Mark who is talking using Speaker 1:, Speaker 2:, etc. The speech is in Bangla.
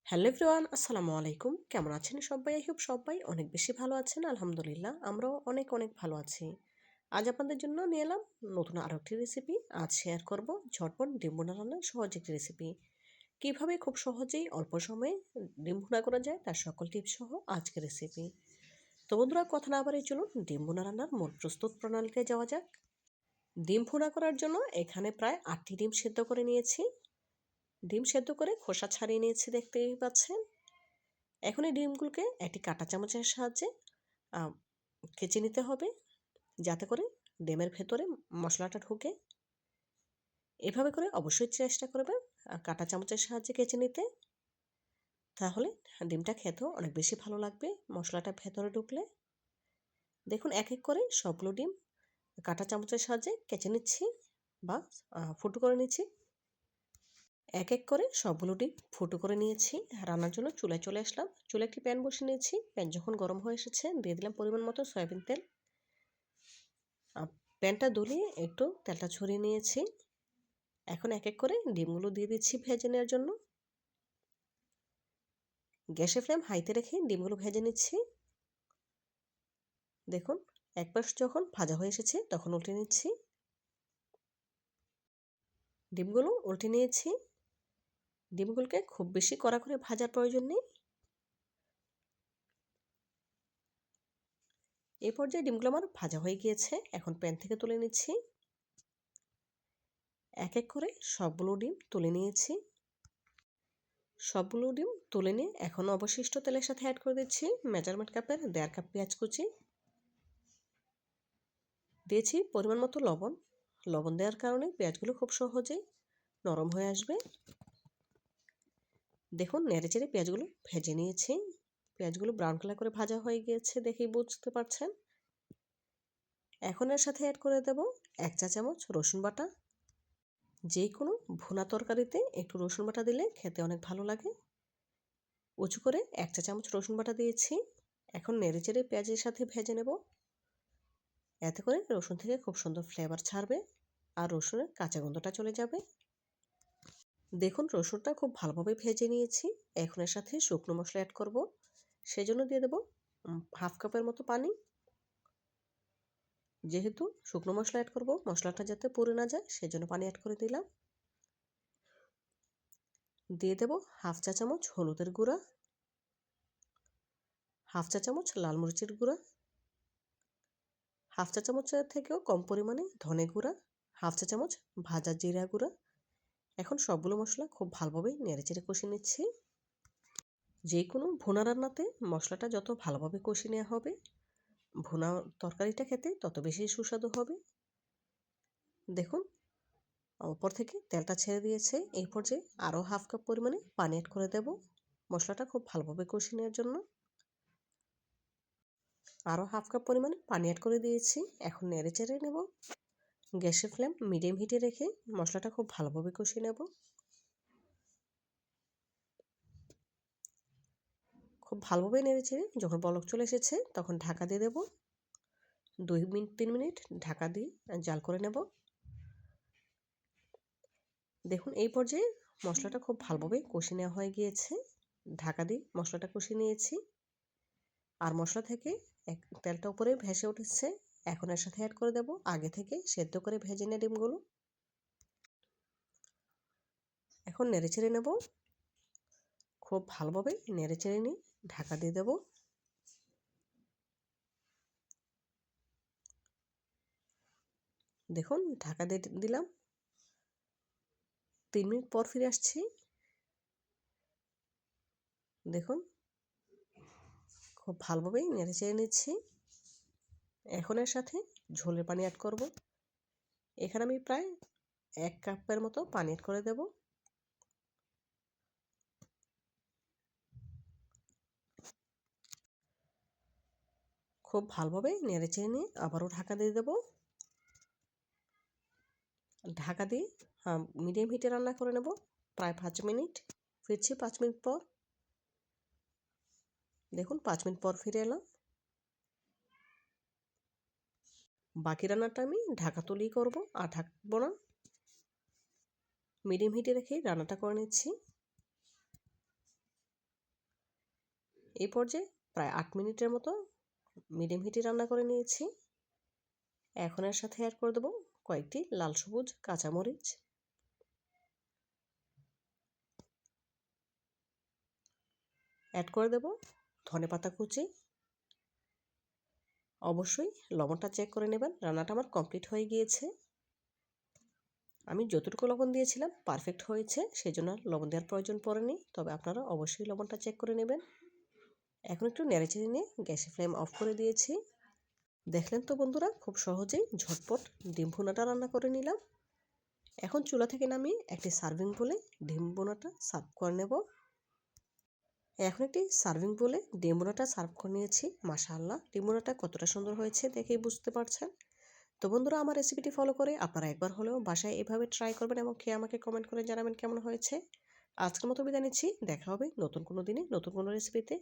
Speaker 1: হ্যালো এভরিওয়ান, আসসালামু আলাইকুম। কেমন আছেন সবাই? আই হোপ সবাই অনেক বেশি ভালো আছেন। আলহামদুলিল্লাহ আমরাও অনেক অনেক ভালো আছি। আজ আপনাদের জন্য নিয়ে এলাম নতুন আরও একটি রেসিপি। আজ শেয়ার করব ঝটপট ডিম ভুনা রান্নার সহজ একটি রেসিপি। কীভাবে খুব সহজেই অল্প সময়ে ডিম ভুনা করা যায় তার সকল টিপস সহ আজকের রেসিপি। তো বন্ধুরা, কথা না বাড়িয়ে চলুন ডিম ভুনা রান্নার মূল প্রস্তুত প্রণালীতে যাওয়া যাক। ডিম ভুনা করার জন্য এখানে প্রায় 8টি ডিম সেদ্ধ করে নিয়েছি। ডিম সেদ্ধ করে খোসা ছাড়িয়ে নিয়েছি, দেখতেই পাচ্ছেন। এখন এই ডিমগুলোকে একটি কাঁটা চামচের সাহায্যে কেচে নিতে হবে, যাতে করে ডিমের ভেতরে মশলাটা ঢুকে। এভাবে করে অবশ্যই চেষ্টা করবেন কাঁটা চামচের সাহায্যে কেচে নিতে, তাহলে ডিমটা খেতেও অনেক বেশি ভালো লাগবে মশলাটা ভেতরে ঢুকলে। দেখুন, এক এক করে সবগুলো ডিম কাঁটা চামচের সাহায্যে কেচে নিচ্ছি বা ফুটো করে নিচ্ছি। এক এক করে সবগুলো ডিম ফুটো করে নিয়েছি। রান্নার জন্য চুলায় চলে আসলাম। চুলায় একটি প্যান বসিয়ে নিয়েছি। প্যান যখন গরম হয়ে এসেছে দিয়ে দিলাম পরিমাণ মতো সয়াবিন তেল। প্যানটা দুলিয়ে একটু তেলটা ছড়িয়ে নিয়েছি। এখন এক এক করে ডিমগুলো দিয়ে দিচ্ছি ভেজে নেওয়ার জন্য। গ্যাসের ফ্লেম হাইতে রেখে ডিমগুলো ভেজে নিচ্ছি। দেখুন, এক পাশ যখন ভাজা হয়ে এসেছে তখন উল্টে নিচ্ছি। ডিমগুলো উল্টে নিয়েছি। ডিমগুলোকে খুব বেশি কড়া করে ভাজার প্রয়োজন নেই। এই পর্যায়ে ডিমগুলো আমার ভাজা হয়ে গিয়েছে। এখন প্যান থেকে তুলে নিচ্ছি। এক এক করে সবগুলো ডিম তুলে নিয়েছি। সবগুলো ডিম তুলে নিয়ে এখন অবশিষ্ট তেলের সাথে অ্যাড করে দিচ্ছি মেজারমেন্ট কাপের 1.5 কাপ পেঁয়াজ কুচি। দিয়েছি পরিমাণ মতো লবণ। লবণ দেওয়ার কারণে পেঁয়াজগুলো খুব সহজেই নরম হয়ে আসবে। দেখুন, নেড়েচেড়ে পেঁয়াজগুলো ভেজে নিয়েছি। পেঁয়াজগুলো ব্রাউন কালার করে ভাজা হয়ে গিয়েছে, দেখেই বুঝতে পারছেন। এখন এর সাথে অ্যাড করে দেব 1 চা চামচ রসুন বাটা। যে কোনো ভুনা তরকারিতে একটু রসুন বাটা দিলে খেতে অনেক ভালো লাগে। উঁচু করে 1 চা চামচ রসুন বাটা দিয়েছি। এখন নেড়েচেড়ে পেঁয়াজের সাথে ভেজে নেব। এতে করে রসুন থেকে খুব সুন্দর ফ্লেভার ছাড়বে আর রসুনের কাঁচা গন্ধটা চলে যাবে। দেখুন, রসুনটা খুব ভালোভাবে ভেজে নিয়েছি। এখন এর সাথে শুকনো মশলা অ্যাড করব। সেজন্য দিয়ে দেব হাফ কাপের মতো পানি। যেহেতু শুকনো মশলা অ্যাড করব, মশলাটা যাতে পুড়ে না যায় সেজন্য পানি অ্যাড করে দিলাম। দিয়ে দেব হাফ চা চামচ হলুদের গুঁড়া, হাফ চা চামচ লাল মরিচের গুঁড়া, হাফ চা চামচের থেকেও কম পরিমাণে ধনে গুঁড়া, হাফ চা চামচ ভাজা জিরা গুঁড়া। এখন সবগুলো মশলা খুব ভালোভাবে নেড়েচেড়ে কষিয়ে নিচ্ছি। যে কোনো ভুনা রান্নাতে মশলাটা যত ভালোভাবে কষিয়ে নেওয়া হবে, ভুনা তরকারিটা খেতে তত বেশি সুস্বাদু হবে। দেখুন, উপর থেকে তেলটা ছেড়ে দিয়েছে। এই পর্যায়ে আরও হাফ কাপ পরিমাণে পানি অ্যাড করে দেব মশলাটা খুব ভালোভাবে কষিয়ে নেওয়ার জন্য। আরও হাফ কাপ পরিমাণে পানি অ্যাড করে দিয়েছি। এখন নেড়েচেড়ে নেব। গ্যাসের ফ্লেম মিডিয়াম হিটে রেখে মশলাটা খুব ভালোভাবে কষিয়ে নেব। খুব ভালোভাবে নেড়েচেড়ে যখন বলক চলে এসেছে তখন ঢাকা দিয়ে দেব। 2 মিনিট 3 মিনিট ঢাকা দিয়ে জাল করে নেব। দেখুন, এই পর্যায়ে মশলাটা খুব ভালোভাবে কষিয়ে নেওয়া হয়ে গিয়েছে। ঢাকা দিয়ে মশলাটা কষিয়ে নিয়েছি। আর মশলা থেকে তেলটা উপরে ভেসে উঠেছে। এখন এর সাথে অ্যাড করে দেব আগে থেকে সেদ্ধ করে ভেজে নেওয়া ডিমগুলো। এখন নেড়েচেড়ে নেব। খুব ভালোভাবে নেড়েচেড়ে নিয়ে ঢাকা দিয়ে দেব। দেখুন, ঢাকা দিয়ে দিলাম। 3 মিনিট পর ফিরে আসছি। দেখুন, খুব ভালোভাবেই নেড়েচেড়ে নিচ্ছি। এখন এর সাথে ঝোলের পানি অ্যাড করব। এখানে আমি প্রায় 1 কাপের মতো পানি অ্যাড করে দেব। খুব ভালোভাবে নেড়েচেড়ে নিয়ে আবারও ঢাকা দিয়ে দেব। ঢাকা দিয়ে মিডিয়াম হিটে রান্না করে নেব প্রায় 5 মিনিট। ফিরছি 5 মিনিট পর। দেখুন, 5 মিনিট পর ফিরে এলাম। বাকি রান্নাটা আমি ঢাকা তুলেই করব, আর ঢাকবো না। মিডিয়াম হিটে রেখে রান্নাটা করে নিচ্ছি। এই পর্যায়ে প্রায় 8 মিনিটের মতো মিডিয়াম হিটে রান্না করে নিয়েছি। এখন এর সাথে অ্যাড করে দেবো কয়েকটি লাল সবুজ কাঁচামরিচ, অ্যাড করে দেব ধনেপাতা কুচি। অবশ্যই লবণটা চেক করে নেবেন। রান্নাটা আমার কমপ্লিট হয়ে গিয়েছে। আমি যতটুকু লবণ দিয়েছিলাম পারফেক্ট হয়েছে, সেই জন্য লবণ দেওয়ার প্রয়োজন পড়েনি। তবে আপনারা অবশ্যই লবণটা চেক করে নেবেন। এখন একটু নেড়েচেড়ে নিয়ে গ্যাসের ফ্লেম অফ করে দিয়েছি। দেখলেন তো বন্ধুরা, খুব সহজেই ঝটপট ডিম ভুনাটা রান্না করে নিলাম। এখন চুলা থেকে নামিয়ে একটি সার্ভিং বলে ডিম ভুনাটা সার্ভ করে নেব। এখন একটি সার্ভিং বলে ডিম ভুনাটা সার্ভ করে নিয়েছি। মাশাআল্লাহ, ডিম ভুনাটা কতটা সুন্দর হয়েছে দেখেই বুঝতে পারছেন। তো বন্ধুরা, আমার রেসিপিটি ফলো করে আপনারা একবার হলেও বাসায় এভাবে ট্রাই করবেন এবং খেয়ে আমাকে কমেন্ট করে জানাবেন কেমন হয়েছে। আজকের মতো বিদায় নিচ্ছি। দেখা হবে নতুন কোনো দিনে নতুন কোনো রেসিপিতে।